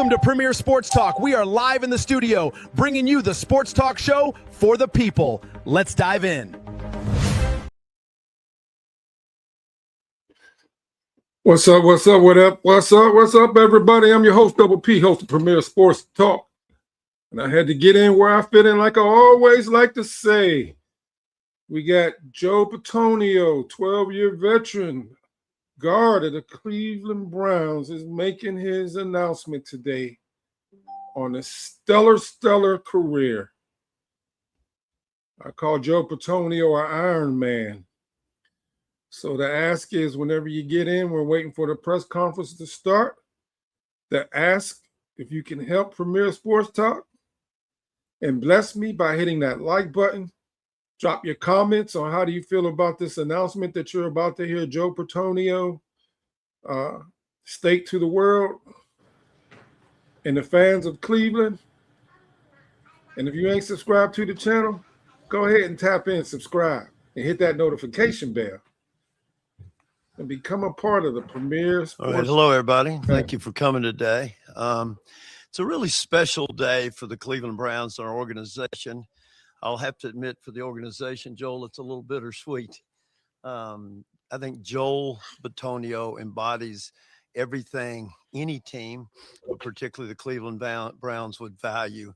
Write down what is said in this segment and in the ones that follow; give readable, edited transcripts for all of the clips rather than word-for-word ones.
Welcome to Premier Sports Talk. We are live in the studio, bringing you the sports talk show for the people. Let's dive in. What's up, everybody? I'm your host, Double P, host of Premier Sports Talk. And I had to get in where I fit in, like I always like to say. We got Joe Bitonio, 12-year veteran, guard of the Cleveland Browns, is making his announcement today on a stellar career. I call Joe Bitonio our Iron Man. So the ask is, whenever you get in, we're waiting for the press conference to start. The ask, if you can help Premier Sports Talk and bless me by hitting that like button. Drop your comments on how do you feel about this announcement that you're about to hear Joe Bitonio state to the world and the fans of Cleveland. And if you ain't subscribed to the channel, go ahead and tap in, subscribe, and hit that notification bell and become a part of the Premier Sports. All right. Hello, everybody. Thank you for coming today. It's a really special day for the Cleveland Browns, our organization. I'll have to admit, for the organization, Joel, it's a little bittersweet. I think Joel Bitonio embodies everything any team, but particularly the Cleveland Browns, would value.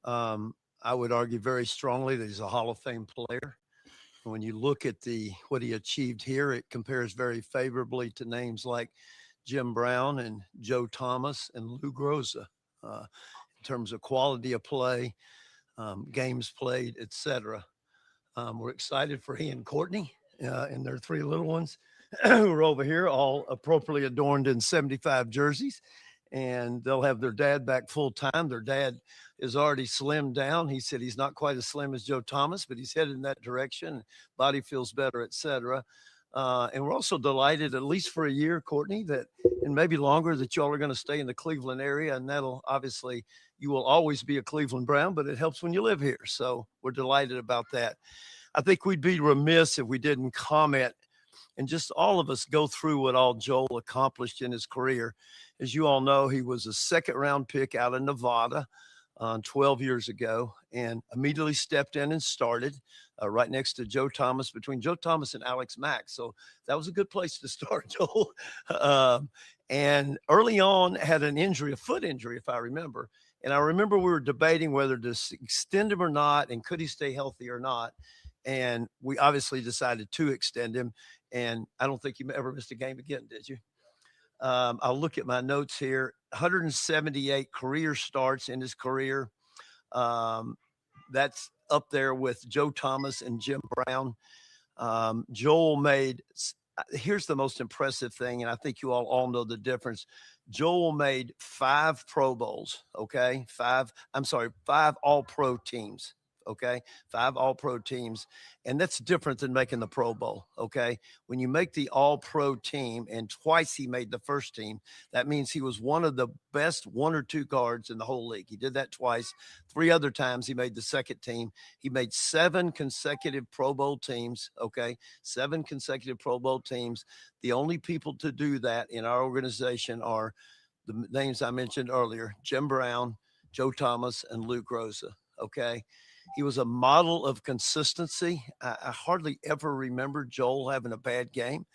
I would argue very strongly that he's a Hall of Fame player. When you look at what he achieved here, it compares very favorably to names like Jim Brown and Joe Thomas and Lou Groza in terms of quality of play, games played, etc. We're excited for he and Courtney and their three little ones who are over here, all appropriately adorned in 75 jerseys. And they'll have their dad back full time. Their dad is already slimmed down. He said he's not quite as slim as Joe Thomas, but he's headed in that direction. Body feels better, etc. And we're also delighted, at least for a year, Courtney, that, and maybe longer, that y'all are going to stay in the Cleveland area. And that'll obviously, you will always be a Cleveland Brown, but it helps when you live here. So we're delighted about that. I think we'd be remiss if we didn't comment and just all of us go through what all Joel accomplished in his career. As you all know, he was a second-round pick out of Nevada 12 years ago and immediately stepped in and started right next to Joe Thomas, between Joe Thomas and Alex Mack. So that was a good place to start, Joel. And early on had an injury, a foot injury, if I remember. And I remember we were debating whether to extend him or not, and could he stay healthy or not. And we obviously decided to extend him. And I don't think you ever missed a game again, did you? I'll look at my notes here. 178 career starts in his career. That's up there with Joe Thomas and Jim Brown. Joel made, here's the most impressive thing, and I think you all know the difference. Joel made 5 Pro Bowls, okay? 5 All-Pro teams. Okay, 5 All-Pro teams. And that's different than making the Pro Bowl. Okay. When you make the All-Pro team, and twice he made the first team, that means he was one of the best 1 or 2 guards in the whole league. He did that twice. 3 other times he made the second team. He made 7 consecutive Pro Bowl teams. Okay. 7 consecutive Pro Bowl teams. The only people to do that in our organization are the names I mentioned earlier: Jim Brown, Joe Thomas, and Lou Groza. Okay. He was a model of consistency. I hardly ever remember Joel having a bad game.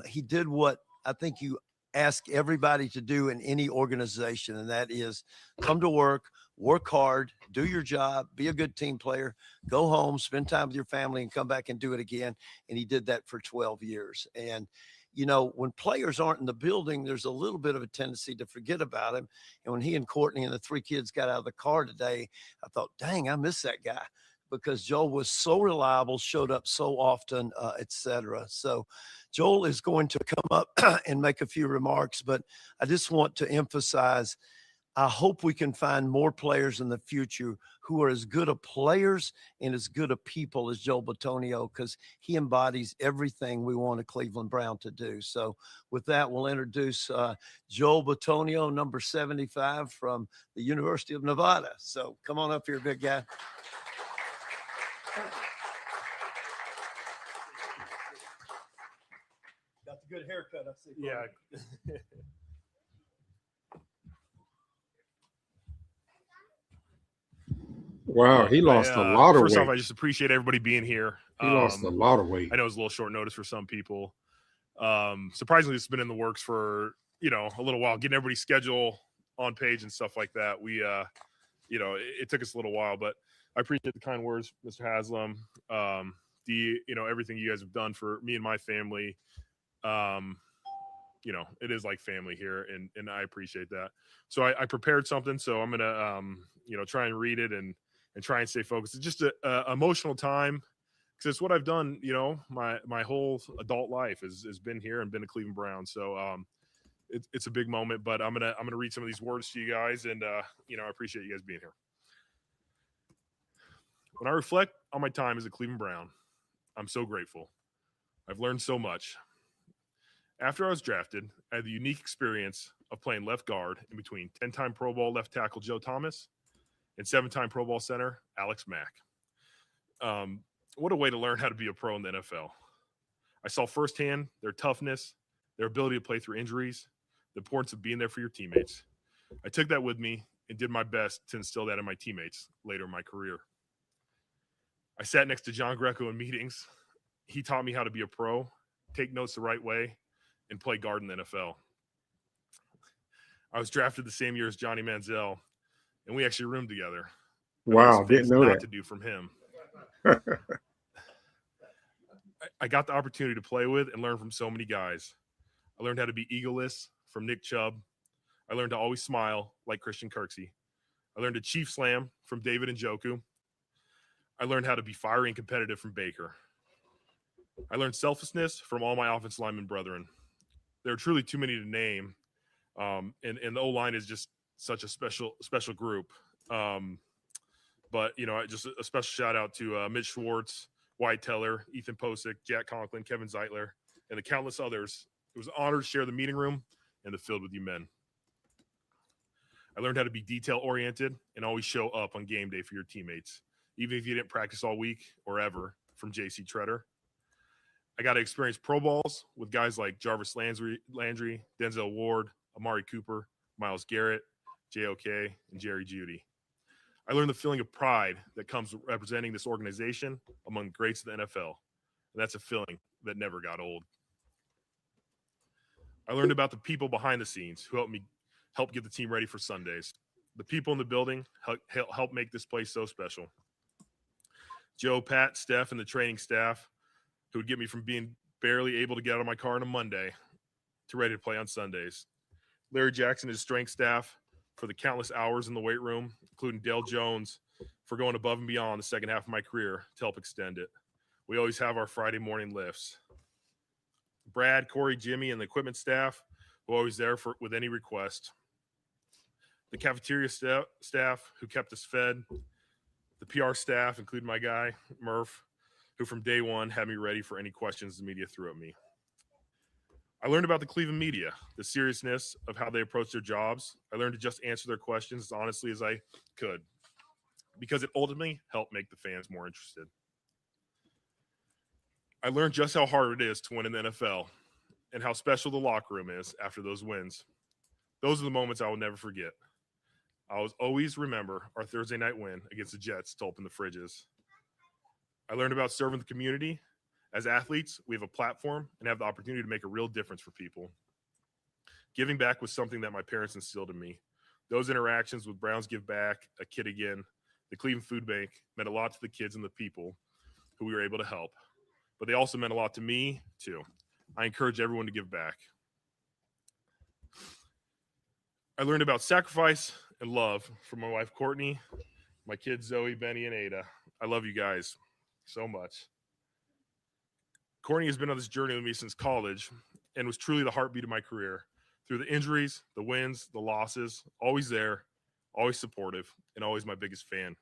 He did what I think you ask everybody to do in any organization, and that is come to work hard, do your job, be a good team player, go home, spend time with your family, and come back and do it again. And he did that for 12 years. And you know, when players aren't in the building, there's a little bit of a tendency to forget about him. And when he and Courtney and the 3 kids got out of the car today, I thought, dang, I miss that guy, because Joel was so reliable, showed up so often, etc. So Joel is going to come up and make a few remarks, but I just want to emphasize, I hope we can find more players in the future who are as good of players and as good of people as Joe Bitonio, because he embodies everything we want a Cleveland Brown to do. So with that, we'll introduce Joe Bitonio, number 75 from the University of Nevada. So come on up here, big guy. Got the good haircut, I see. Yeah. Wow, he lost a lot of first off, weight. I just appreciate everybody being here. He lost a lot of weight. I know it's a little short notice for some people. Surprisingly, it's been in the works for, a little while, getting everybody's schedule on page and stuff like that. We, it took us a little while, but I appreciate the kind words, Mr. Haslam. Everything you guys have done for me and my family. It is like family here, and I appreciate that. So I prepared something, so I'm gonna, try and read it and try and stay focused. It's just a emotional time, because it's what I've done, my whole adult life has been here and been a Cleveland Brown. So it's a big moment, but I'm gonna read some of these words to you guys, and I appreciate you guys being here. When I reflect on my time as a Cleveland Brown, I'm so grateful. I've learned so much. After I was drafted, I had the unique experience of playing left guard in between 10-time Pro Bowl left tackle Joe Thomas and 7-time Pro Bowl center Alex Mack. What a way to learn how to be a pro in the NFL. I saw firsthand their toughness, their ability to play through injuries, the importance of being there for your teammates. I took that with me and did my best to instill that in my teammates later in my career. I sat next to John Greco in meetings. He taught me how to be a pro, take notes the right way, and play guard in the NFL. I was drafted the same year as Johnny Manziel, and we actually roomed together. Wow, didn't know that. To do from him. I got the opportunity to play with and learn from so many guys. I learned how to be egoless from Nick Chubb. I learned to always smile like Christian Kirksey. I learned to chief slam from David Njoku. I learned how to be fiery and competitive from Baker. I learned selflessness from all my offensive lineman brethren. There are truly too many to name, and the O-line is just such a special group. But just a special shout out to Mitch Schwartz, Wyatt Teller, Ethan Posick, Jack Conklin, Kevin Zeitler, and the countless others. It was an honor to share the meeting room and the field with you men. I learned how to be detail-oriented and always show up on game day for your teammates, even if you didn't practice all week or ever, from J.C. Treader. I got to experience Pro Bowls with guys like Jarvis Landry, Denzel Ward, Amari Cooper, Myles Garrett, JOK, and Jerry Jeudy. I learned the feeling of pride that comes with representing this organization among greats of the NFL, and that's a feeling that never got old. I learned about the people behind the scenes who help get the team ready for Sundays. The people in the building help make this place so special. Joe, Pat, Steph, and the training staff who would get me from being barely able to get out of my car on a Monday to ready to play on Sundays. Larry Jackson and his strength staff for the countless hours in the weight room, including Dale Jones for going above and beyond the second half of my career to help extend it. We always have our Friday morning lifts. Brad, Corey, Jimmy, and the equipment staff who are always there with any request. The cafeteria staff who kept us fed. The PR staff, including my guy, Murph, who from day one had me ready for any questions the media threw at me. I learned about the Cleveland media, the seriousness of how they approach their jobs. I learned to just answer their questions as honestly as I could, because it ultimately helped make the fans more interested. I learned just how hard it is to win in the NFL and how special the locker room is after those wins. Those are the moments I will never forget. I will always remember our Thursday night win against the Jets to open the fridges. I learned about serving the community. As athletes, we have a platform and have the opportunity to make a real difference for people. Giving back was something that my parents instilled in me. Those interactions with Browns Give Back, A Kid Again, the Cleveland Food Bank meant a lot to the kids and the people who we were able to help. But they also meant a lot to me, too. I encourage everyone to give back. I learned about sacrifice and love from my wife, Courtney, my kids, Zoe, Benny, and Ada. I love you guys so much. Courtney has been on this journey with me since college and was truly the heartbeat of my career. Through the injuries, the wins, the losses, always there, always supportive, and always my biggest fan.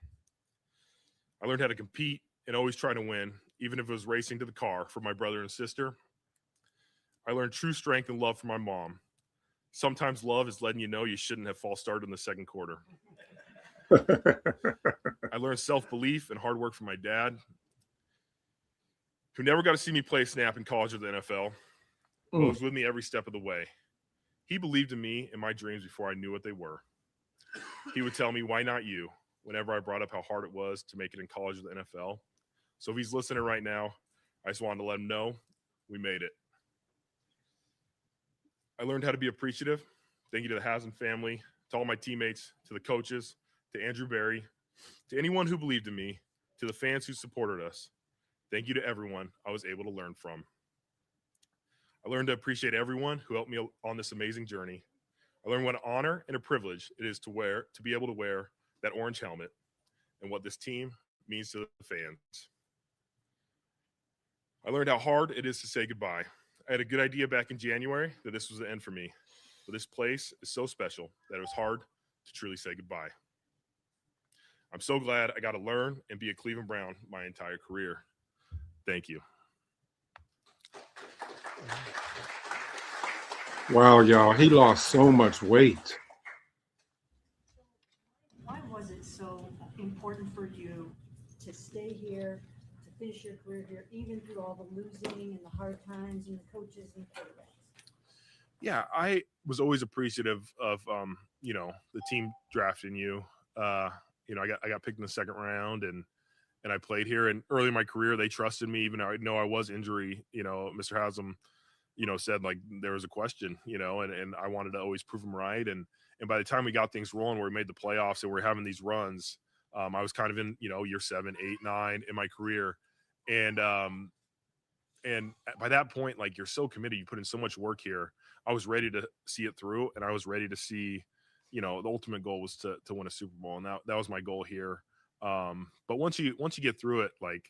I learned how to compete and always try to win, even if it was racing to the car for my brother and sister. I learned true strength and love from my mom. Sometimes love is letting you know you shouldn't have false started in the second quarter. I learned self-belief and hard work from my dad, who never got to see me play snap in college or the NFL, but was with me every step of the way. He believed in me and my dreams before I knew what they were. He would tell me, why not you? whenever I brought up how hard it was to make it in college or the NFL. So if he's listening right now, I just wanted to let him know we made it. I learned how to be appreciative. Thank you to the Haslam family, to all my teammates, to the coaches, to Andrew Barry, to anyone who believed in me, to the fans who supported us. Thank you to everyone I was able to learn from. I learned to appreciate everyone who helped me on this amazing journey. I learned what an honor and a privilege it is to be able to wear that orange helmet and what this team means to the fans. I learned how hard it is to say goodbye. I had a good idea back in January that this was the end for me, but this place is so special that it was hard to truly say goodbye. I'm so glad I got to learn and be a Cleveland Brown my entire career. Thank you. Wow, y'all, he lost so much weight. Why was it so important for you to stay here, to finish your career here, even through all the losing and the hard times and the coaches and the quarterbacks? Yeah, I was always appreciative of the team drafting you. I got picked in the second round and I played here. And early in my career, they trusted me, even though I know I was injury. Mr. Haslam, said like there was a question, and I wanted to always prove him right. And by the time we got things rolling, where we made the playoffs and we're having these runs, I was kind of in year 7, 8, 9 in my career, and by that point, like you're so committed, you put in so much work here. I was ready to see it through, and I was ready to see, the ultimate goal was to win a Super Bowl, and that was my goal here. But once you get through it, like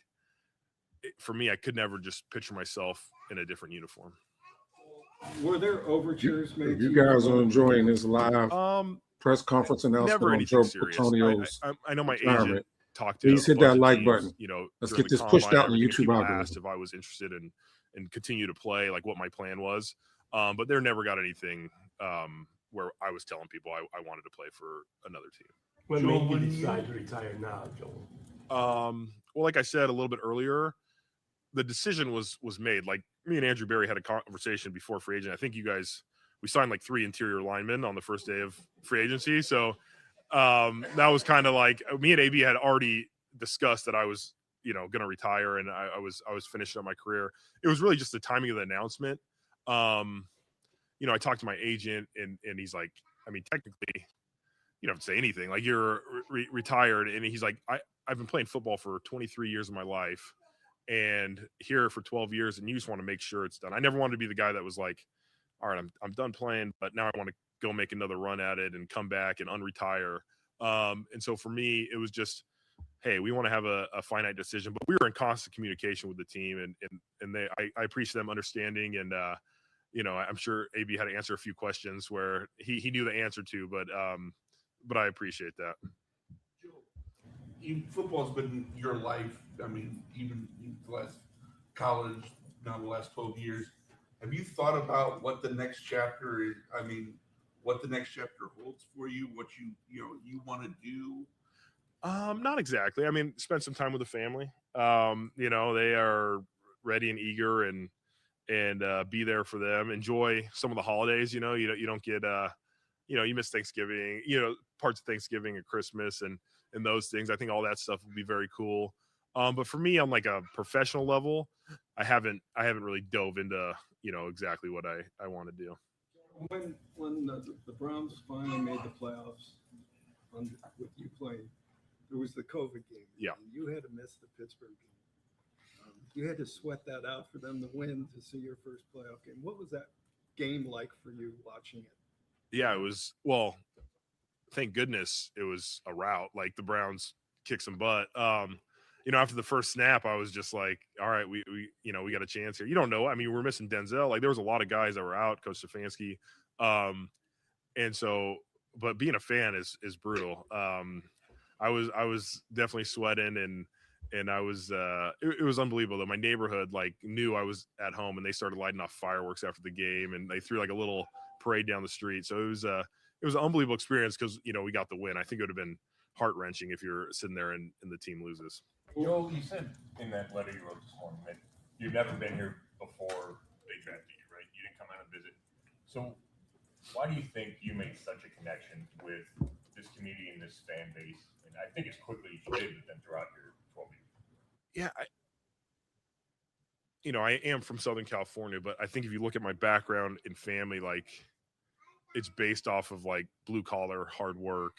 for me, I could never just picture myself in a different uniform. Were there overtures made? You guys are enjoying this live press conference announcement Never on anything Joe serious. Bitonio's I know my retirement. agent talked to. Please hit that like button. Let's get this pushed out in the YouTube people algorithm. asked if I was interested in continue to play, like what my plan was. But there never got anything where I was telling people I wanted to play for another team. What made you decide to retire now, Joel? Well, like I said a little bit earlier, the decision was made. Like me and Andrew Barry had a conversation before free agent. I think we signed like 3 interior linemen on the first day of free agency. So that was kind of like me and AB had already discussed that I was, going to retire, and I was finishing up my career. It was really just the timing of the announcement. I talked to my agent, and he's like, I mean, technically, you don't have to say anything. Like you're retired, and he's like, I've been playing football for 23 years of my life, and here for 12 years, and you just want to make sure it's done. I never wanted to be the guy that was like, all right, I'm done playing, but now I want to go make another run at it and come back and unretire. And so for me, it was just, hey, we want to have a finite decision, but we were in constant communication with the team, and I appreciate them understanding. And I'm sure AB had to answer a few questions where he knew the answer to, but I appreciate that. Football's been your life. I mean, even the last college, now the last 12 years. Have you thought about what the next chapter is? I mean, what the next chapter holds for you? What you want to do? Not exactly. I mean, spend some time with the family. They are ready and eager, and be there for them. Enjoy some of the holidays. You don't get you miss Thanksgiving. Parts of Thanksgiving and Christmas and those things. I think all that stuff would be very cool. But for me, on like a professional level, I haven't really dove into exactly what I want to do. When the Browns finally made the playoffs with you playing, there was the COVID game. Yeah. You had to miss the Pittsburgh game. You had to sweat that out for them to win to see your first playoff game. What was that game like for you watching it? Yeah, it was, well, thank goodness it was a rout. Like the Browns kicked some butt. After the first snap, I was just like, all right, we got a chance here. You don't know. I mean, we're missing Denzel. Like there was a lot of guys that were out, Coach Stefanski. And so, but being a fan is brutal. I was definitely sweating and I was, it was unbelievable though. My neighborhood like knew I was at home, and they started lighting off fireworks after the game, and they threw like a little parade down the street. So it was an unbelievable experience because, we got the win. I think it would have been heart wrenching if you're sitting there and the team loses. Joel, you said in that letter you wrote this morning that you've never been here before they drafted you, right? You didn't come out and visit. So why do you think you made such a connection with this community? community and this fan base? And I think as quickly as you did, but then throughout your 12 years. Yeah, I am from Southern California, but I think if you look at my background and family, like it's based off of like blue collar hard work.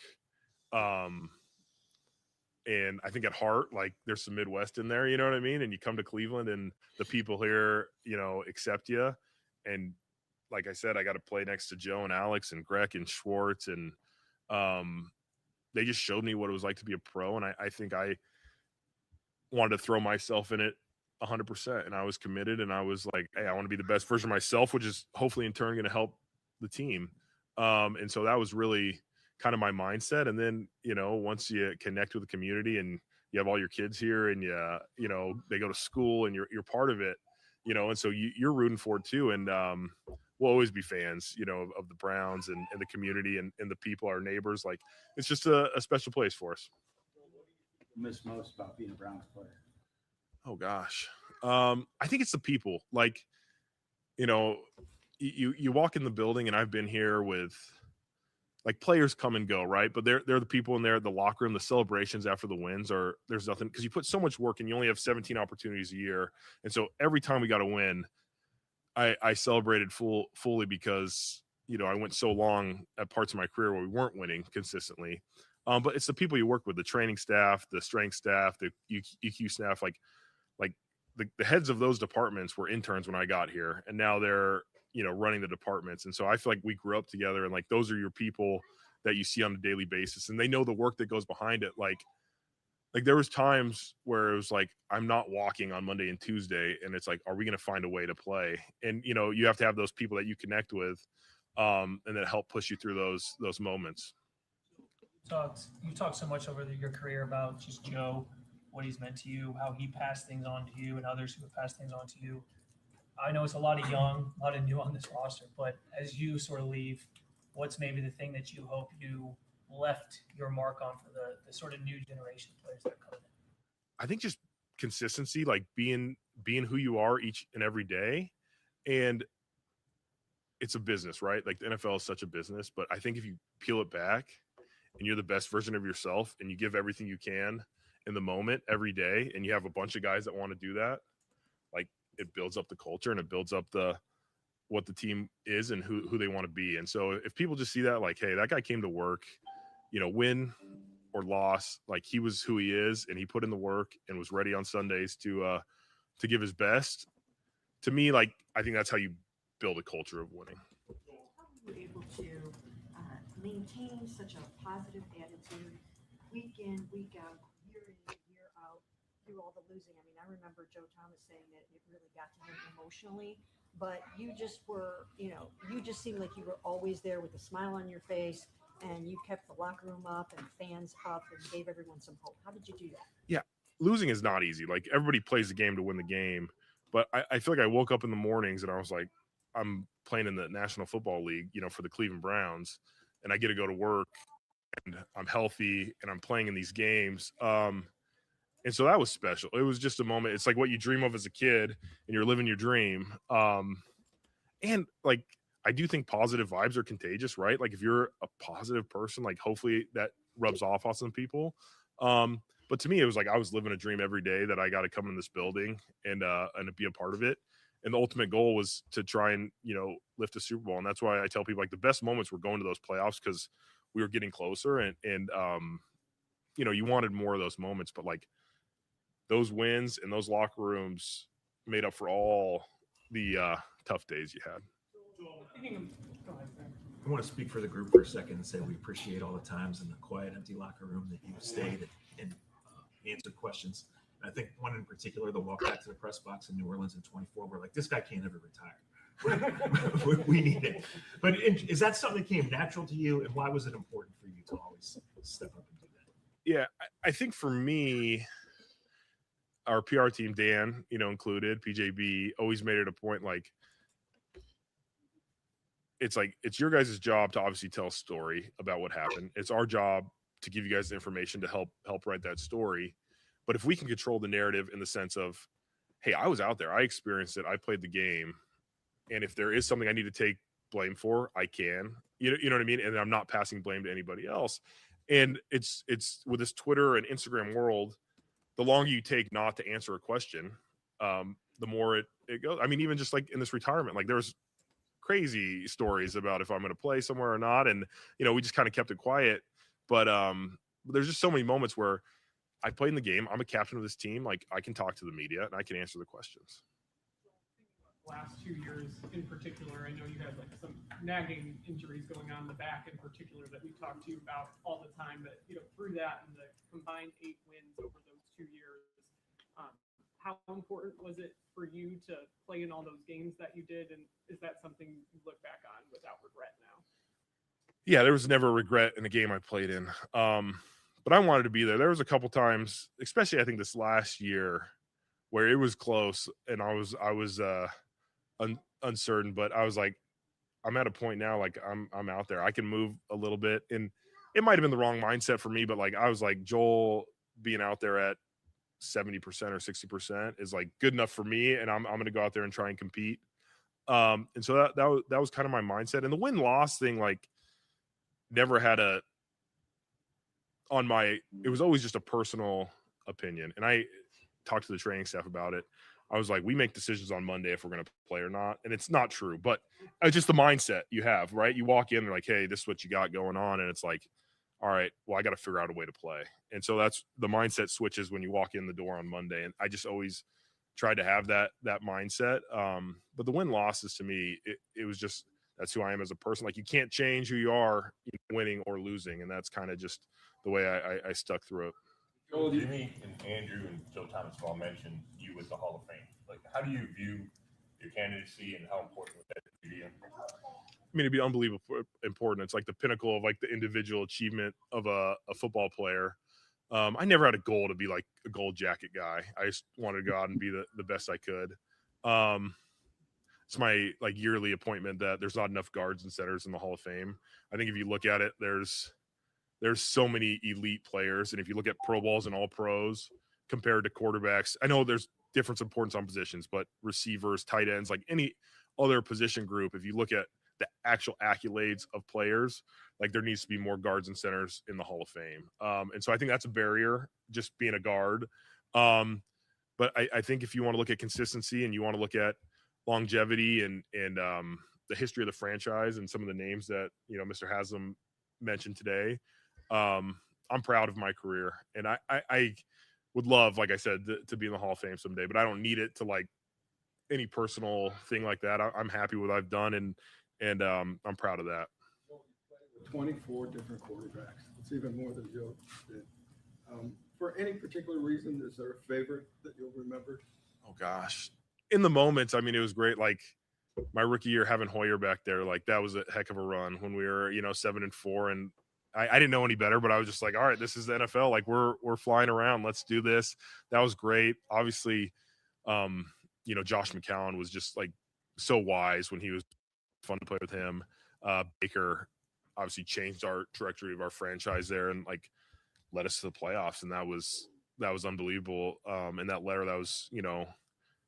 And I think at heart, like there's some Midwest in there, you know what I mean? And you come to Cleveland and the people here, accept you. And like I said, I got to play next to Joe and Alex and Greg and Schwartz. And they just showed me what it was like to be a pro. And I think I wanted to throw myself in it 100%. And I was committed and I was like, hey, I want to be the best version of myself, which is hopefully in turn going to help the team. And so that was really kind of my mindset. And then, once you connect with the community and you have all your kids here and they go to school and you're part of it, and so you're rooting for it too. And we'll always be fans, of the Browns and the community and the people, our neighbors. Like it's just a special place for us. Miss most about being a Browns player? Oh gosh. I think it's the people. Like, you walk in the building and I've been here with like players come and go, right? But they're the people in there, the locker room, the celebrations after the wins there's nothing because you put so much work and you only have 17 opportunities a year. And so every time we got a win, I celebrated fully because, I went so long at parts of my career where we weren't winning consistently. But it's the people you work with, the training staff, the strength staff, the EQ staff, like the heads of those departments were interns when I got here. And now they're, running the departments. And so I feel like we grew up together and like, those are your people that you see on a daily basis. And they know the work that goes behind it. Like there was times where it was like, I'm not walking on Monday and Tuesday. And it's like, are we going to find a way to play? And, you have to have those people that you connect with and that help push you through those moments. You talked so much over your career about just Joe, what he's meant to you, how he passed things on to you and others who have passed things on to you. I know it's a lot of new on this roster, but as you sort of leave, what's maybe the thing that you hope you left your mark on for the sort of new generation of players that are coming in? I think just consistency, like being who you are each and every day. And it's a business, right? Like the NFL is such a business, but I think if you peel it back and you're the best version of yourself and you give everything you can in the moment every day, and you have a bunch of guys that want to do that, like it builds up the culture and it builds up what the team is and who they want to be. And so if people just see that, like, hey, that guy came to work, win or loss, like he was who he is and he put in the work and was ready on Sundays to give his best. To me, like, I think that's how you build a culture of winning. How were you able to maintain such a positive attitude week in, week out, year in, year out, through all the losing? I mean, I remember Joe Thomas saying that it really got to him emotionally, but you just were, you just seemed like you were always there with a smile on your face, and you kept the locker room up and fans up and gave everyone some hope. How did you do that? Yeah, losing is not easy. Like everybody plays the game to win the game, but I feel like I woke up in the mornings and I was like, I'm playing in the National Football League, for the Cleveland Browns, and I get to go to work and I'm healthy and I'm playing in these games. And so that was special. It was just a moment. It's like what you dream of as a kid and you're living your dream. And like, I do think positive vibes are contagious, right? Like if you're a positive person, like hopefully that rubs off on some people. But to me, it was like I was living a dream every day that I got to come in this building and be a part of it. And the ultimate goal was to try and, lift a Super Bowl. And that's why I tell people like the best moments were going to those playoffs because we were getting closer and you wanted more of those moments, but like those wins and those locker rooms made up for all the tough days you had. I want to speak for the group for a second and say we appreciate all the times in the quiet, empty locker room that you stayed and answered questions. And I think one in particular, the walk back to the press box in New Orleans in 24, we're like, this guy can't ever retire. we need it. But is that something that came natural to you? And why was it important for you to always step up and do that? Yeah, I think for me, our PR team, Dan, included, PJB, always made it a point like, it's your guys' job to obviously tell a story about what happened. It's our job to give you guys the information to help write that story. But if we can control the narrative in the sense of, hey, I was out there, I experienced it, I played the game, and if there is something I need to take blame for, I can. You know what I mean? And I'm not passing blame to anybody else. And it's with this Twitter and Instagram world, the longer you take not to answer a question, the more it goes. I mean, even just like in this retirement, like there's crazy stories about if I'm going to play somewhere or not. And, we just kind of kept it quiet. But there's just so many moments where I played in the game. I'm a captain of this team. Like I can talk to the media and I can answer the questions. Last 2 years in particular, I know you had like some nagging injuries going on in the back in particular that we talked to you about all the time, but through that and the combined 8 wins over those 2 years, how important was it for you to play in all those games that you did? And is that something you look back on without regret now? Yeah, there was never a regret in a game I played in. But I wanted to be there. There was a couple times, especially I think this last year, where it was close and I was uncertain, but I was like, I'm at a point now, like I'm out there. I can move a little bit. And it might have been the wrong mindset for me, but like I was like, Joel being out there at 70% or 60% is like good enough for me, and I'm going to go out there and try and compete. And so that was kind of my mindset. And the win-loss thing, like, never had it was always just a personal opinion. And I talked to the training staff about it. I was like, we make decisions on Monday if we're going to play or not. And it's not true, but it's just the mindset you have, right? You walk in and like, hey, this is what you got going on. And it's like, all right, well, I got to figure out a way to play. And so that's the mindset switches when you walk in the door on Monday. And I just always tried to have that mindset. But the win-losses to me, it was just, that's who I am as a person. Like, you can't change who you are, winning or losing. And that's kind of just the way I stuck through it. Joel, Jimmy and Andrew and Joe Thomas all mentioned you with the Hall of Fame. Like, how do you view your candidacy and how important was that to you? I mean, it'd be unbelievably important. It's like the pinnacle of like the individual achievement of a football player. I never had a goal to be like a gold jacket guy. I just wanted to go out and be the best I could. It's my like yearly appointment that there's not enough guards and centers in the Hall of Fame. I think if you look at it, there's so many elite players. And if you look at Pro Bowls and All Pros compared to quarterbacks, I know there's difference importance on positions, but receivers, tight ends, like any other position group, if you look at the actual accolades of players, like there needs to be more guards and centers in the Hall of Fame. And so I think that's a barrier, just being a guard. But I think if you want to look at consistency and you want to look at longevity and the history of the franchise and some of the names that, Mr. Haslam mentioned today, I'm proud of my career. And I would love, like I said, to be in the Hall of Fame someday, but I don't need it to like any personal thing like that. I'm happy with what I've done, and I'm proud of that. 24 different quarterbacks. It's even more than Joe did. For any particular reason, is there a favorite that you'll remember? Oh gosh, in the moments, I mean, it was great. Like my rookie year, having Hoyer back there, like that was a heck of a run when we were 7-4, and I didn't know any better, but I was just like, all right, this is the NFL. Like we're flying around. Let's do this. That was great. Obviously, Josh McCown was just like so wise when he was fun to play with him. Baker obviously changed our trajectory of our franchise there and like led us to the playoffs. And that was unbelievable. And that letter, that was,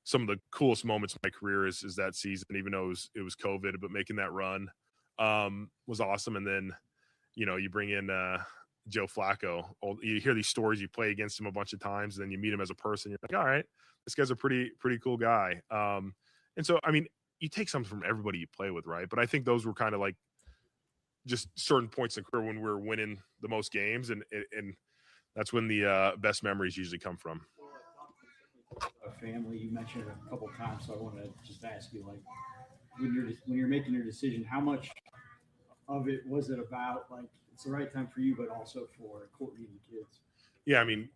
some of the coolest moments of my career is that season, even though it was COVID, but making that run was awesome. And then, you bring in Joe Flacco. You hear these stories, you play against him a bunch of times, and then you meet him as a person. You're like, all right, this guy's a pretty cool guy. And so, I mean, you take something from everybody you play with, right? But I think those were kind of like just certain points in career when we were winning the most games, and that's when the best memories usually come from. A family, you mentioned it a couple of times, so I want to just ask you, like, when you're making your decision, how much of it was it about like it's the right time for you, but also for Courtney and the kids? Yeah, I mean,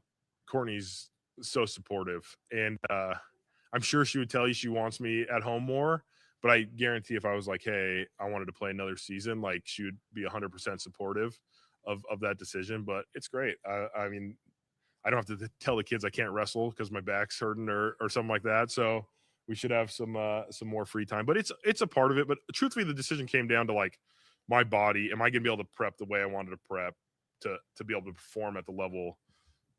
Courtney's so supportive, and I'm sure she would tell you she wants me at home more, but I guarantee if I was like, hey, I wanted to play another season, like she would be 100% supportive of that decision. But it's great. I mean, I don't have to tell the kids I can't wrestle because my back's hurting or something like that. So we should have some more free time, but it's a part of it. But truthfully, the decision came down to like my body. Am I going to be able to prep the way I wanted to prep to be able to perform at the level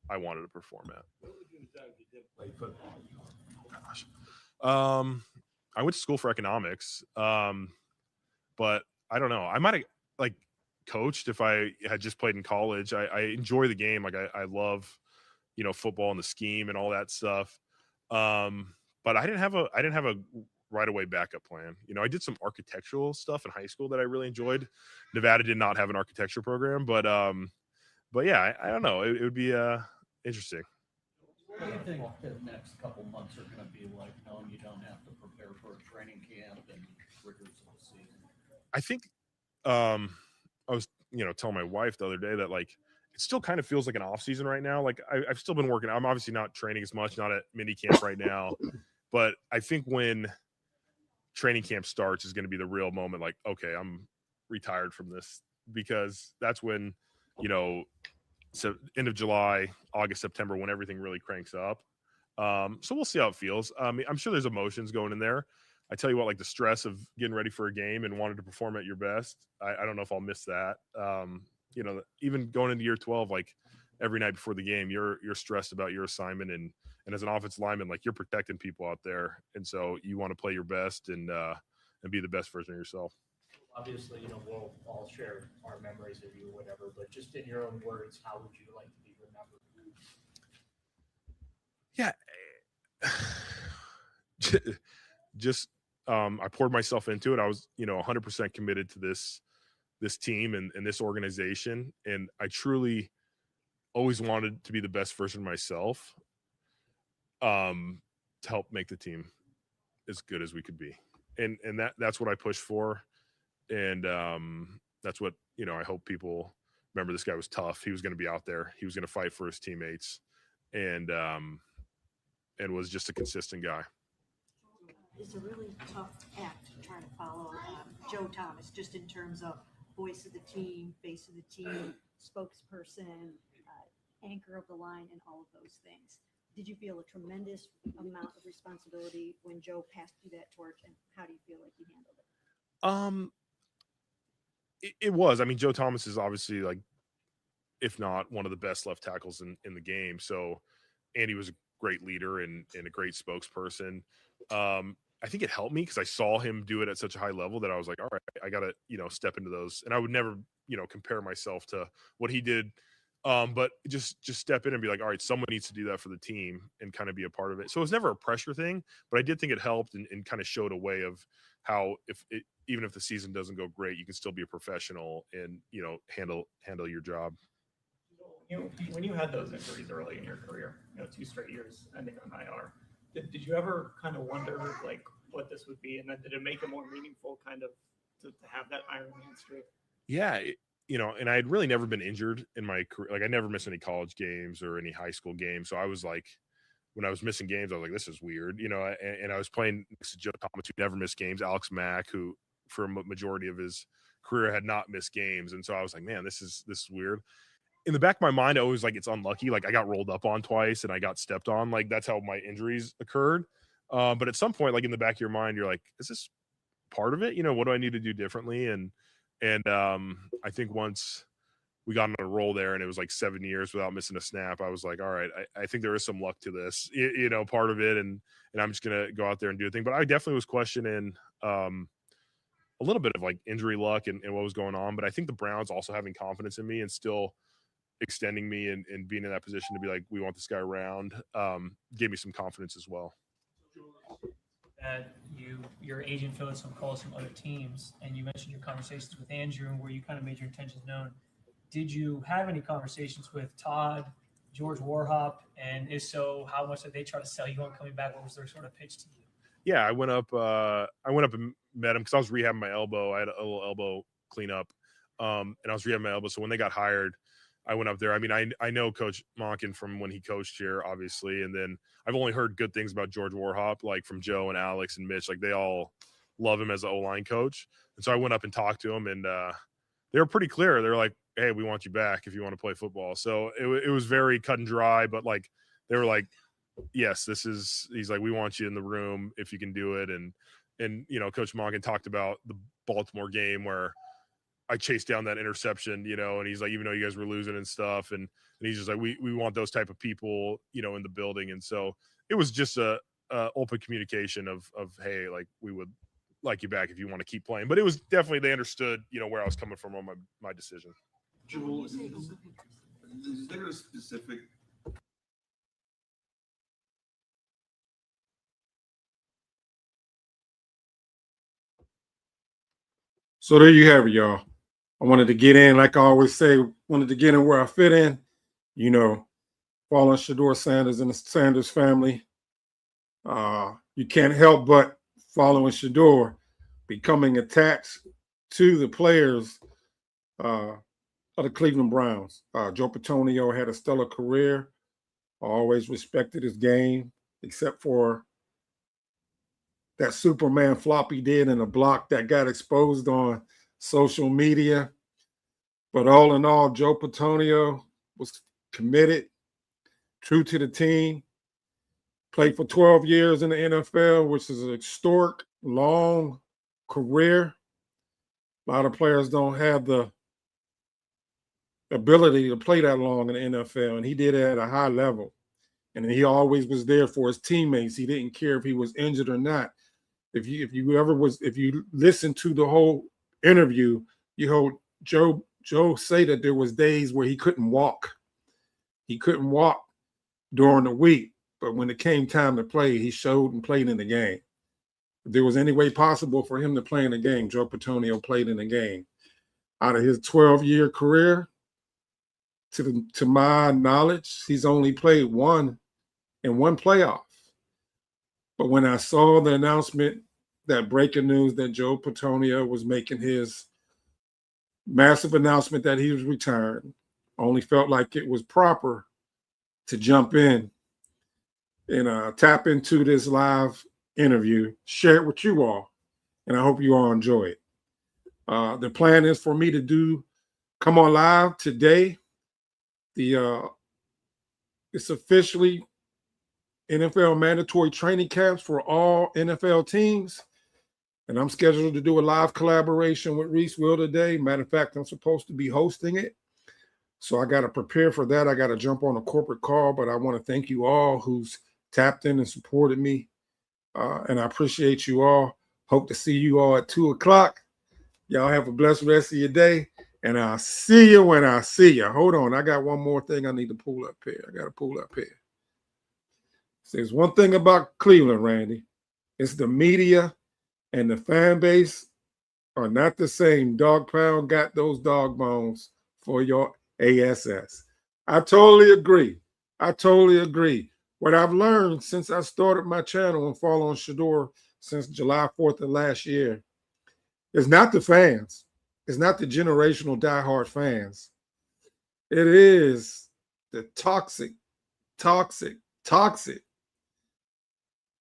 I wanted to perform at? What would you decide if you did play football? Gosh. I went to school for economics. But I don't know. I might have, like, coached if I had just played in college. I enjoy the game. Like I love, football and the scheme and all that stuff. But I didn't have a right away backup plan. I did some architectural stuff in high school that I really enjoyed. Nevada did not have an architecture program, but yeah, I don't know. It would be interesting. What do you think the next couple months are going to be like, knowing you don't have to prepare for a training camp and rigors of the season? I think I was, telling my wife the other day that like it still kind of feels like an off season right now. Like I've still been working. I'm obviously not training as much, not at mini camp right now, but I think when training camp starts is going to be the real moment. Like, okay, I'm retired from this, because that's when, so end of July, August, September, when everything really cranks up. So we'll see how it feels. I'm sure there's emotions going in there. I tell you what, like the stress of getting ready for a game and wanting to perform at your best, I don't know if I'll miss that. Even going into year 12, like every night before the game, you're stressed about your assignment, and as an offensive lineman, like you're protecting people out there, and so you want to play your best and be the best version of yourself. Obviously, we'll all share our memories of you or whatever, but just in your own words, how would you like to be remembered? Yeah. Just I poured myself into it. I was 100% committed to this team and this organization, and I truly always wanted to be the best version of myself, to help make the team as good as we could be, and that's what I pushed for, and that's what I hope people remember. This guy was tough. He was going to be out there. He was going to fight for his teammates, and was just a consistent guy. It's a really tough act to try to follow Joe Thomas, just in terms of voice of the team, face of the team, spokesperson, anchor of the line, and all of those things. Did you feel a tremendous amount of responsibility when Joe passed you that torch, and how do you feel like you handled it? It was. I mean, Joe Thomas is obviously, like, if not one of the best left tackles in the game. So Andy was a great leader and a great spokesperson. I think it helped me because I saw him do it at such a high level that I was like, all right, I got to, step into those. And I would never, compare myself to what he did. But just step in and be like, all right, someone needs to do that for the team and kind of be a part of it. So it was never a pressure thing, but I did think it helped and kind of showed a way of how, even if the season doesn't go great, you can still be a professional and, handle your job. When you had those injuries early in your career, 2 straight years ending on IR, did you ever kind of wonder like what this would be, and then did it make it more meaningful kind of to have that Iron Man streak? Yeah, and I had really never been injured in my career. Like I never missed any college games or any high school games. So I was like, when I was missing games, I was like, this is weird, and I was playing next to Joe Thomas, who never missed games, Alex Mack, who for a majority of his career had not missed games. And so I was like, man, this is weird. In the back of my mind, I always like, it's unlucky. Like I got rolled up on twice and I got stepped on. Like that's how my injuries occurred. But at some point, like in the back of your mind, you're like, is this part of it? What do I need to do differently? And I think once we got on a roll there and it was like 7 years without missing a snap, I was like, all right, I think there is some luck to this, part of it. And I'm just going to go out there and do a thing. But I definitely was questioning a little bit of like injury luck and what was going on. But I think the Browns also having confidence in me and still extending me and being in that position to be like, we want this guy around, gave me some confidence as well. That your agent fielded some calls from other teams, and you mentioned your conversations with Andrew and where you kind of made your intentions known. Did you have any conversations with Todd, George Warhop, and if so, how much did they try to sell you on coming back? What was their sort of pitch to you? Yeah, I went up and met him because I was rehabbing my elbow. I had a little elbow cleanup, and I was rehabbing my elbow. So when they got hired, I went up there. I mean, I know Coach Monken from when he coached here, obviously, and then I've only heard good things about George Warhop, like from Joe and Alex and Mitch. Like they all love him as an O-line coach. And so I went up and talked to him, and they were pretty clear. They were like, hey, we want you back if you want to play football. So it was very cut and dry, but like they were like, yes, he's like, we want you in the room if you can do it. And Coach Monken talked about the Baltimore game where I chased down that interception, and he's like, even though you guys were losing and stuff. And he's just like, we want those type of people, in the building. And so it was just a open communication of, hey, like we would like you back if you want to keep playing. But it was definitely, they understood, where I was coming from on my decision. Joel, is there a specific So there you have it, y'all. I wanted to get in, like I always say, wanted to get in where I fit in. Following Shedeur Sanders and the Sanders family. You can't help but following Shedeur, becoming attached to the players of the Cleveland Browns. Joe Bitonio had a stellar career. I always respected his game, except for that Superman flop he did in a block that got exposed on social media. But all in all, Joe Bitonio was committed, true to the team, played for 12 years in the NFL, which is an historic, long career. A lot of players don't have the ability to play that long in the NFL, and he did it at a high level. And he always was there for his teammates. He didn't care if he was injured or not. If you listen to the whole interview, you heard Joe say that there was days where he couldn't walk. He couldn't walk during the week, but when it came time to play, he showed and played in the game. If there was any way possible for him to play in the game, Joe Bitonio played in the game. Out of his 12-year career, to my knowledge, he's only played one playoff. But when I saw the announcement, that breaking news that Joe Bitonio was making his massive announcement that he was retiring, I only felt like it was proper to jump in and tap into this live interview, share it with you all, and I hope you all enjoy it. The plan is for me to come on live today. It's officially NFL mandatory training camps for all NFL teams. And I'm scheduled to do a live collaboration with Reese Will today. Matter of fact, I'm supposed to be hosting it. So I got to prepare for that. I got to jump on a corporate call, but I want to thank you all who's tapped in and supported me. And I appreciate you all. Hope to see you all at 2 o'clock. Y'all have a blessed rest of your day. And I'll see you when I see you. Hold on. I got one more thing I need to pull up here. I got to pull up here. There's one thing about Cleveland, Randy. It's the media and the fan base are not the same. Dog Pound got those dog bones for your ASS. I totally agree. What I've learned since I started my channel and following Shedeur since July 4th of last year is not the fans. It's not the generational diehard fans. It is the toxic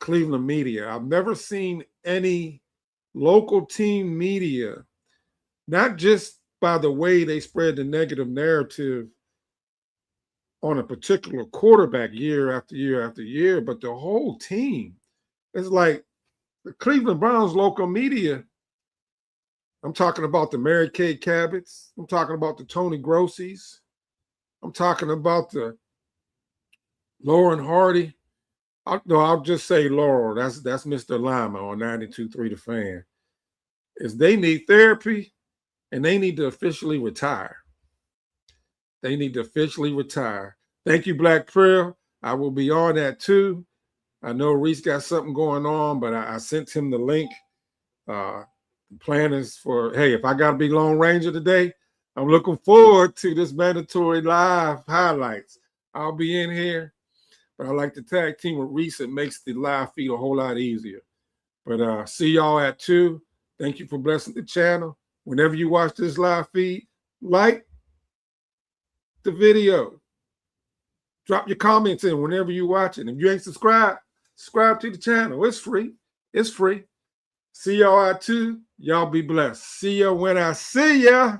Cleveland media. I've never seen any local team media, not just by the way they spread the negative narrative on a particular quarterback year after year after year, but the whole team. It's like the Cleveland Browns local media. I'm talking about the Mary Kay Cabots. I'm talking about the Tony Grossies. I'm talking about the Lauren Hardy. I'll just say Laurel. That's Mr. Lima on 92.3 The Fan. Is they need therapy and they need to officially retire. Thank you, Black Prayer. I will be on that too. I know Reese got something going on, but I sent him the link. The plan is for, hey, if I got to be Lone Ranger today, I'm looking forward to this mandatory live highlights. I'll be in here. But I like to tag team with Reese. It makes the live feed a whole lot easier. But see y'all at 2. Thank you for blessing the channel. Whenever you watch this live feed, like the video. Drop your comments in whenever you watch it. If you ain't subscribed, subscribe to the channel. It's free. See y'all at 2. Y'all be blessed. See ya when I see ya.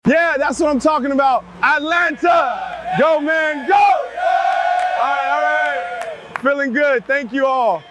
Yeah, that's what I'm talking about. Atlanta. Go, man, go. All right. Feeling good. Thank you all.